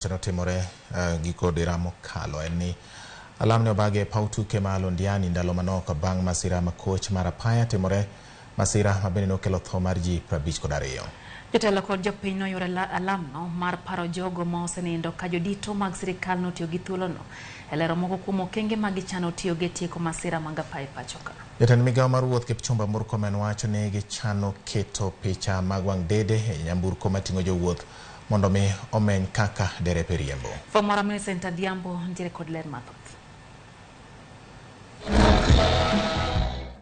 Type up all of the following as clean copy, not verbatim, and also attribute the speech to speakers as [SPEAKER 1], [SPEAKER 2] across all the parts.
[SPEAKER 1] Timore giko dira mokalo eni alam ne obage pautuke malo ndiani ndalo manok bang' masira Ena Coach mar apaya timore masira mabende nokelo tho mar ji 52.
[SPEAKER 2] Jotelo kod jopiny noyoro alam no mar paro jogo ma osenindo ka jodito mag sirikal notiyo gi thuolono e lero moko kuom okenge ma gichano tiyo gi tieko masira mag apaya pachoka.
[SPEAKER 1] Jatend migao mar wuoth Kipchumba Murkomen wacho ni gichano keto picha mag wang' dede e nyamburko mating'o jowuoth mondo mi omeny kaka derepe riembo.
[SPEAKER 2] Fomora Millicent Adhiambo ntiere kod ler mathoth.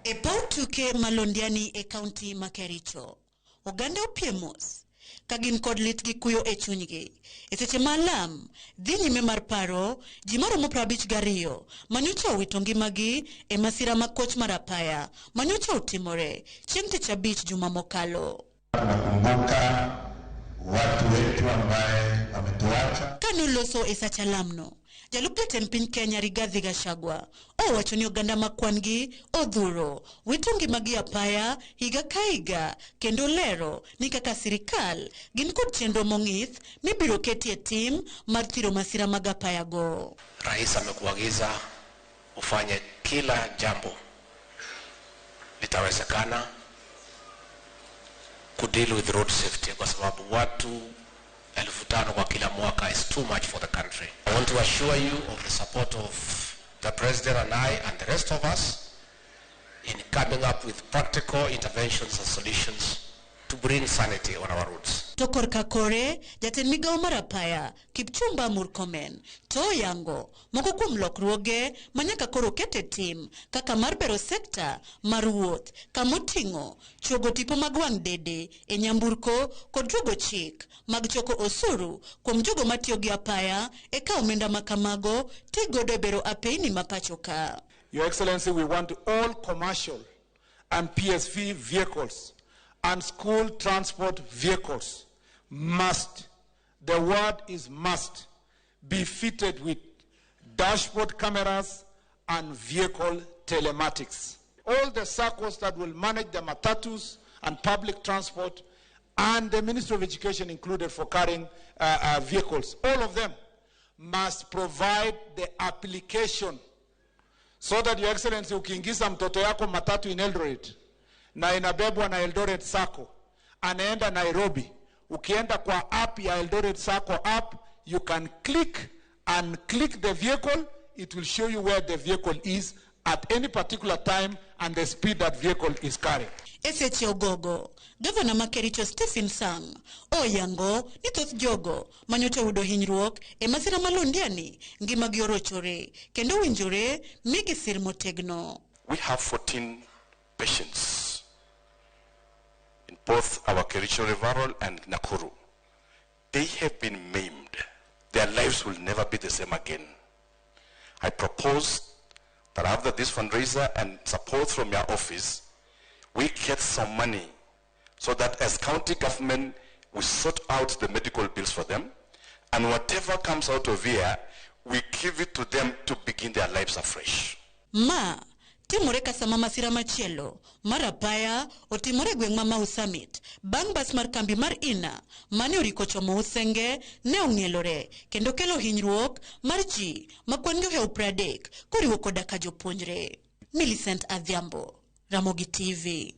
[SPEAKER 3] E pautuke malondiani e kaunti ma Kericho, oganda opiemos kagin kod lit gi kuyo e chunygi e seche ma alam dhi nyime mar paro ji maromo 52 manyocha owito ngimagi e masira Ena Coach mar apaya manyocha otimore chieng' tich abich juma mokalo.
[SPEAKER 4] Nakumbuka watu wetu ambaye wametuacha.
[SPEAKER 3] Kanoloso e sach alamno, jalup jatend piny Kenya Rigathi Gachagua owacho ni oganda makwangi odhuro wito ngimagi apaya higa ka higa kendo lero ni kaka sirikal gin kod chenro mong'ith mibiro ketie tim mar thiro masira mag apaya go.
[SPEAKER 5] Rais amekuagiza ufanye kila jambo litawezekana kudeal with road safety kwa sababu watu 5,000 kwa kila mwaka is too much for the country. I want to assure you of the support of the President and I and the rest of us in coming up with practical interventions and solutions to bring sanity on our roads.
[SPEAKER 3] Tokor kakore, jatend migao mar apaya Kipchumba Murkomen to yango moko kuom lokruoge manyaka koro kete tim kaka mar bero sekta mar wuoth kamoting'o chuogo tipo mag wang' dede e nyamburko kod duogo chik mag choko osuru kuom jogo matiyo gi apaya e ka omenda makamago tigodo e bero apeyni mapachoka.
[SPEAKER 6] Your Excellency, we want all commercial and PSV vehicles and school transport vehicles the word is must, be fitted with dashboard cameras and vehicle telematics. All the circles that will manage the matatus and public transport and the Ministry of Education included for carrying vehicles, all of them must provide the application so that, Your Excellency, ukiingiza mtoto yako matatu in Eldoret na inabebwa na Eldoret Sacco anaenda Nairobi, ukienda kwa app ya Eldoret Sacco app, you can click the vehicle. It will show you where the vehicle is at any particular time and the speed that vehicle is carrying.
[SPEAKER 3] Eseche ogogo, Governor ma Kericho Stephen Sang oyango ni thoth jogo manyocha yudo hinyruok e masira malondiani ngimagi orochore kendo winjore migi sir motegno.
[SPEAKER 4] We have 14 patients in both our Kericho referral and Nakuru. They have been maimed. Their lives will never be the same again. I propose that after this fundraiser and support from your office, we get some money so that as county government, we sort out the medical bills for them, and whatever comes out of here, we give it to them to begin their lives afresh.
[SPEAKER 3] Timore kasama masira machielo mar apaya otimore gweng' ma Mau Summit bang' bas mar kambi mar Ena mane oriko chomo Usenge ne ong'ielore kendo kelo hinyruok mar ji makwan jo 30 koriwo koda ka jopuonjre. Millicent Adhiambo, Ramogi TV.